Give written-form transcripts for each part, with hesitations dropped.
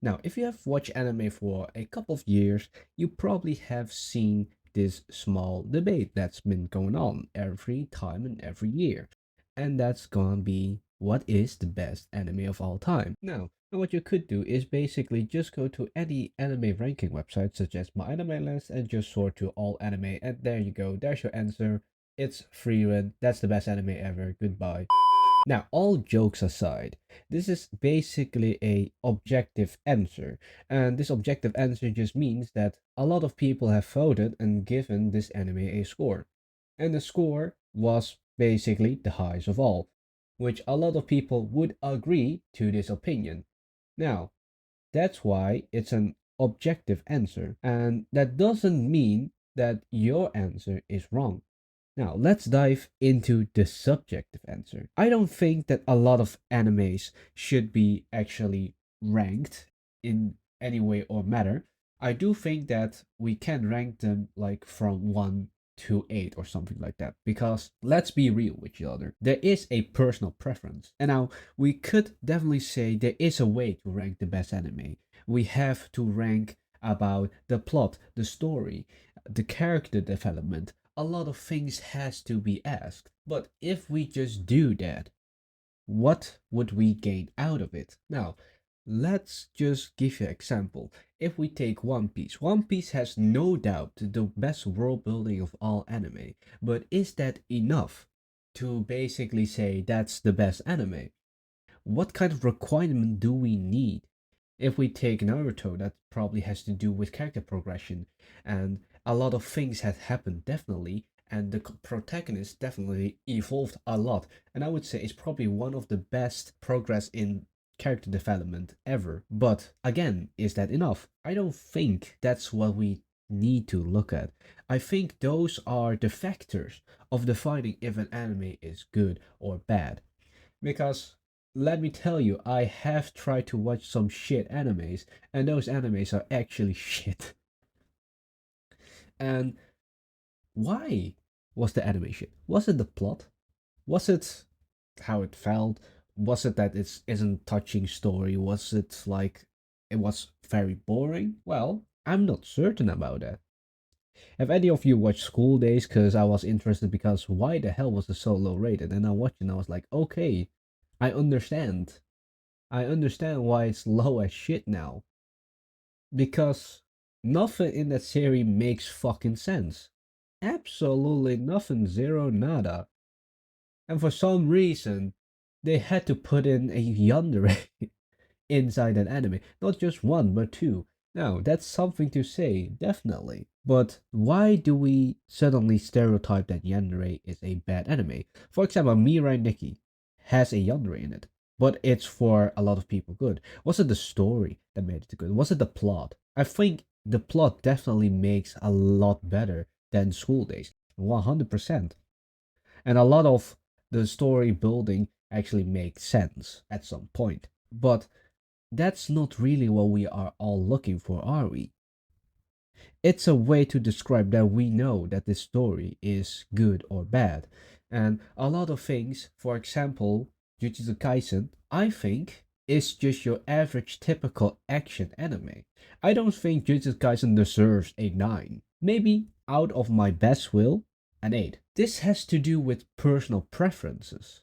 Now, if you have watched anime for a couple of years, you probably have seen this small debate that's been going on every time and every year. And that's gonna be what is the best anime of all time. Now, and what you could do is basically just go to any anime ranking website such as My Anime List and just sort to all anime, and there you go, there's your answer. It's free run, that's the best anime ever, goodbye. Now, all jokes aside, this is basically a objective answer, and this objective answer just means that a lot of people have voted and given this anime a score, and the score was basically the highest of all, which a lot of people would agree to this opinion. Now, that's why it's an objective answer, and that doesn't mean that your answer is wrong. Now, let's dive into the subjective answer. I don't think that a lot of animes should be actually ranked in any way or matter. I do think that we can rank them like from 1 to 8 or something like that, because let's be real with each other. There is a personal preference. And now we could definitely say there is a way to rank the best anime. We have to rank about the plot, the story, the character development. A lot of things has to be asked. But if we just do that, what would we gain out of it? Now, let's just give you an example. If we take One Piece, One Piece has no doubt the best world building of all anime. But is that enough to basically say that's the best anime? What kind of requirement do we need? If we take Naruto, that probably has to do with character progression, and a lot of things have happened definitely, and the protagonist definitely evolved a lot. And I would say it's probably one of the best progress in character development ever. But again, is that enough? I don't think that's what we need to look at. I think those are the factors of defining if an anime is good or bad. Because let me tell you, I have tried to watch some shit animes, and those animes are actually shit. And why was the anime shit? Was it the plot? Was it how it felt? Was it that it isn't touching story? Was it like it was very boring? Well, I'm not certain about that. Have any of you watched School Days? Because I was interested because why the hell was it so low rated? And I watched it and I was like, okay, I understand. I understand why it's low as shit now. Because nothing in that series makes fucking sense. Absolutely nothing, zero, nada. And for some reason, they had to put in a yandere inside an anime. Not just one, but two. Now, that's something to say, definitely. But why do we suddenly stereotype that yandere is a bad anime? For example, Mirai Nikki has a yandere in it, but it's for a lot of people good. Was it the story that made it good? Was it the plot? I think the plot definitely makes a lot better than School Days. 100%. And a lot of the story building actually makes sense at some point. But that's not really what we are all looking for, are we? It's a way to describe that we know that this story is good or bad. And a lot of things, for example, Jujutsu Kaisen, I think is just your average typical action anime. I don't think Jujutsu Kaisen deserves a 9. Maybe out of my best will, an 8. This has to do with personal preferences.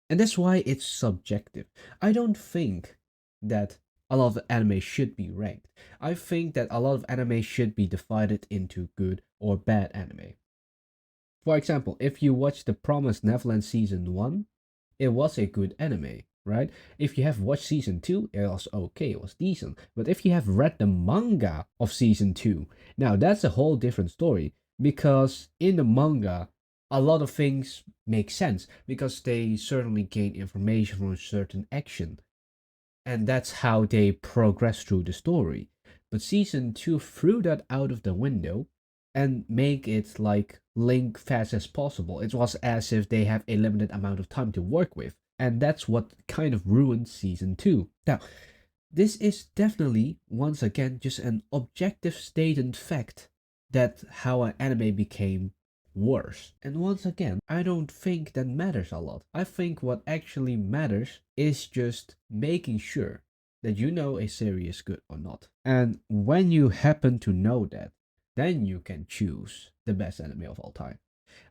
And that's why it's subjective. I don't think that a lot of anime should be ranked. I think that a lot of anime should be divided into good or bad anime. For example, if you watch The Promised Neverland Season 1, it was a good anime, right? If you have watched Season 2, it was okay, it was decent. But if you have read the manga of Season 2, now that's a whole different story. Because in the manga, a lot of things make sense because they certainly gain information from a certain action, and that's how they progress through the story. But season 2 threw that out of the window and make it like link fast as possible. It was as if they have a limited amount of time to work with, and that's what kind of ruined season 2. Now, this is definitely once again just an objective stated fact that how an anime became worse. And once again, I don't think that matters a lot. I think what actually matters is just making sure that you know a series is good or not. And when you happen to know that, then you can choose the best anime of all time.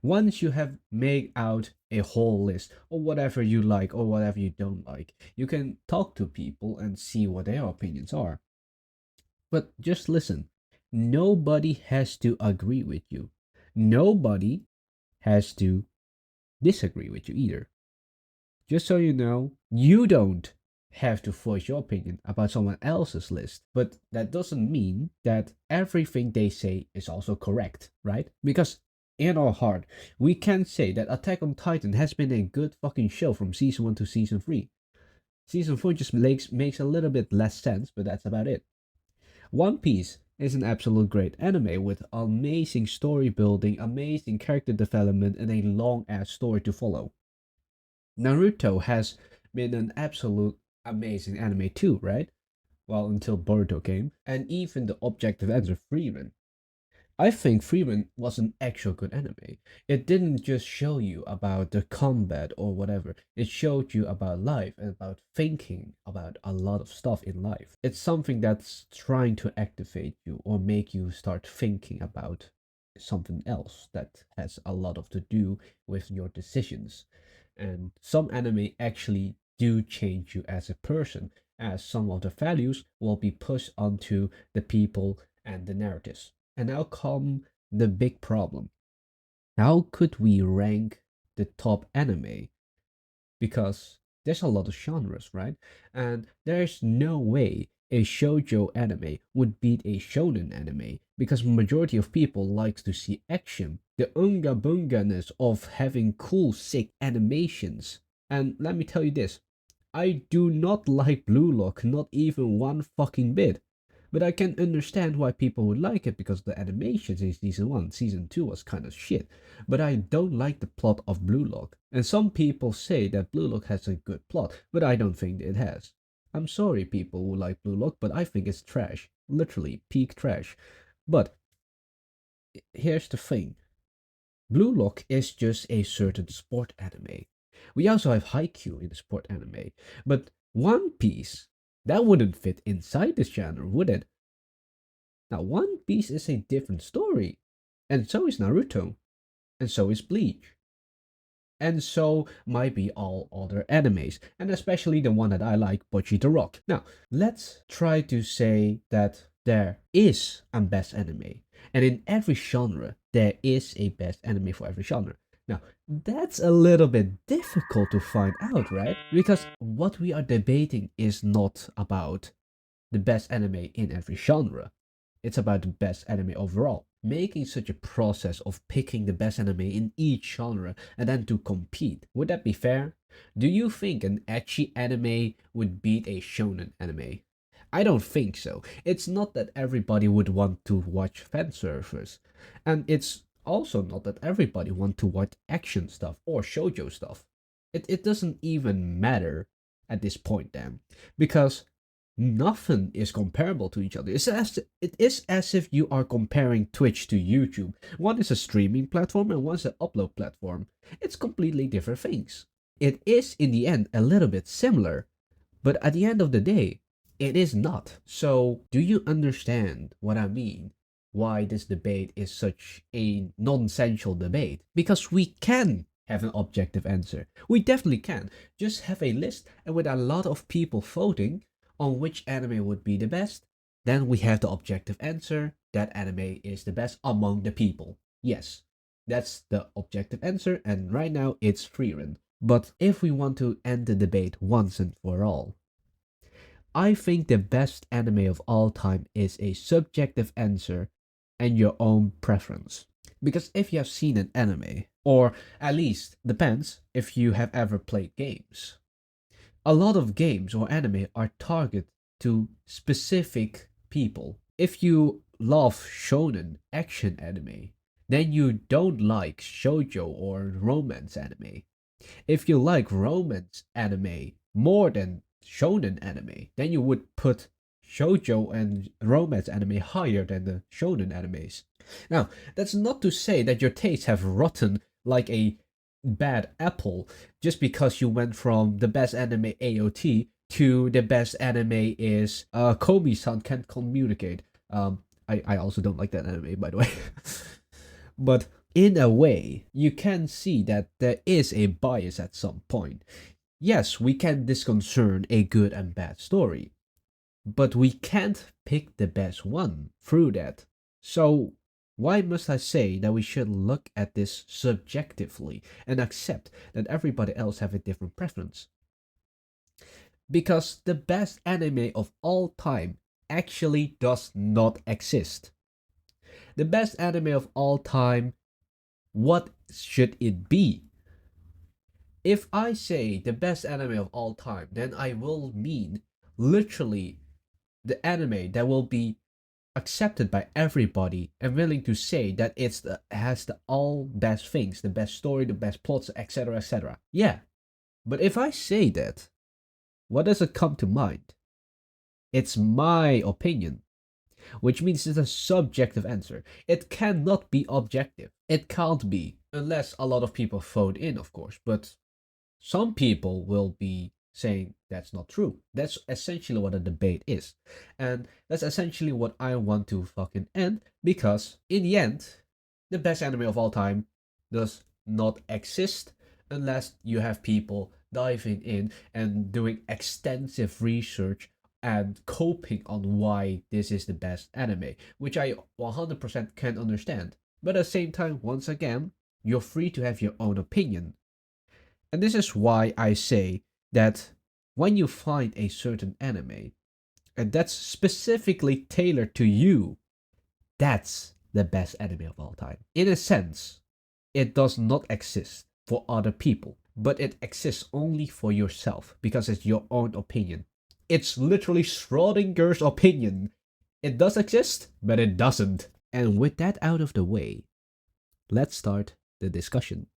Once you have made out a whole list or whatever you like or whatever you don't like, you can talk to people and see what their opinions are. But just listen, nobody has to agree with you. Nobody has to disagree with you either. Just so you know, you don't have to voice your opinion about someone else's list, but that doesn't mean that everything they say is also correct, right? Because in our heart, we can say that Attack on Titan has been a good fucking show from season 1 to season 3. Season 4 just makes a little bit less sense, but that's about it. One Piece is an absolute great anime with amazing story building, amazing character development, and a long ass story to follow. Naruto has been an absolute amazing anime too, right? Well, until Boruto came, and even the objective answer Freeman. I think Freeman was an actual good anime. It didn't just show you about the combat or whatever. It showed you about life and about thinking about a lot of stuff in life. It's something that's trying to activate you or make you start thinking about something else that has a lot of to do with your decisions. And some anime actually do change you as a person, as some of the values will be pushed onto the people and the narratives. And now come the big problem. How could we rank the top anime? Because there's a lot of genres, right? And there's no way a shoujo anime would beat a shonen anime because majority of people likes to see action, the unga bunganess of having cool sick animations. And let me tell you this, I do not like Blue Lock, not even one fucking bit. But I can understand why people would like it because the animations in season 1, season 2 was kind of shit. But I don't like the plot of Blue Lock. And some people say that Blue Lock has a good plot, but I don't think it has. I'm sorry, people who like Blue Lock, but I think it's trash. Literally, peak trash. But here's the thing, Blue Lock is just a certain sport anime. We also have Haikyuu in the sport anime. But One Piece, that wouldn't fit inside this genre, would it? Now, One Piece is a different story, and so is Naruto, and so is Bleach, and so might be all other animes, and especially the one that I like, Bocchi the Rock. Now, let's try to say that there is a best anime, and in every genre, there is a best anime for every genre. Now, that's a little bit difficult to find out, right? Because what we are debating is not about the best anime in every genre. It's about the best anime overall. Making such a process of picking the best anime in each genre and then to compete, would that be fair? Do you think an ecchi anime would beat a shonen anime? I don't think so. It's not that everybody would want to watch fan surfers. And it's also not that everybody want to watch action stuff or shoujo stuff. It doesn't even matter at this point then. Because nothing is comparable to each other. It is as if you are comparing Twitch to YouTube. One is a streaming platform and one's an upload platform. It's completely different things. It is in the end a little bit similar, but at the end of the day, it is not. So, do you understand what I mean? Why this debate is such a nonsensical debate? Because we can have an objective answer. We definitely can. Just have a list, and with a lot of people voting on which anime would be the best, then we have the objective answer. That anime is the best among the people. Yes, that's the objective answer, and right now it's Freerun. But if we want to end the debate once and for all, I think the best anime of all time is a subjective answer and your own preference. Because if you have seen an anime, or at least depends if you have ever played games, a lot of games or anime are targeted to specific people. If you love shonen action anime, then you don't like shoujo or romance anime. If you like romance anime more than shonen anime, then you would put shoujo and romance anime higher than the shonen animes. Now, that's not to say that your tastes have rotten like a bad apple just because you went from the best anime AOT to the best anime is Komi-san Can't Communicate. I also don't like that anime, by the way. But in a way, you can see that there is a bias at some point. Yes, we can disconcern a good and bad story, but we can't pick the best one through that. So, why must I say that we should look at this subjectively and accept that everybody else have a different preference? Because the best anime of all time actually does not exist. The best anime of all time, what should it be? If I say the best anime of all time, then I will mean literally the anime that will be accepted by everybody and willing to say that has the all best things, the best story, the best plots, etc., etc. Yeah, but if I say that, what does it come to mind? It's my opinion, which means it's a subjective answer. It cannot be objective. It can't be, unless a lot of people vote in, of course. But some people will be saying that's not true. That's essentially what a debate is. And that's essentially what I want to fucking end, because in the end, the best anime of all time does not exist unless you have people diving in and doing extensive research and coping on why this is the best anime, which I 100% can understand. But at the same time, once again, you're free to have your own opinion. And this is why I say that when you find a certain anime, and that's specifically tailored to you, that's the best anime of all time. In a sense, it does not exist for other people, but it exists only for yourself because it's your own opinion. It's literally Schrodinger's opinion. It does exist, but it doesn't. And with that out of the way, let's start the discussion.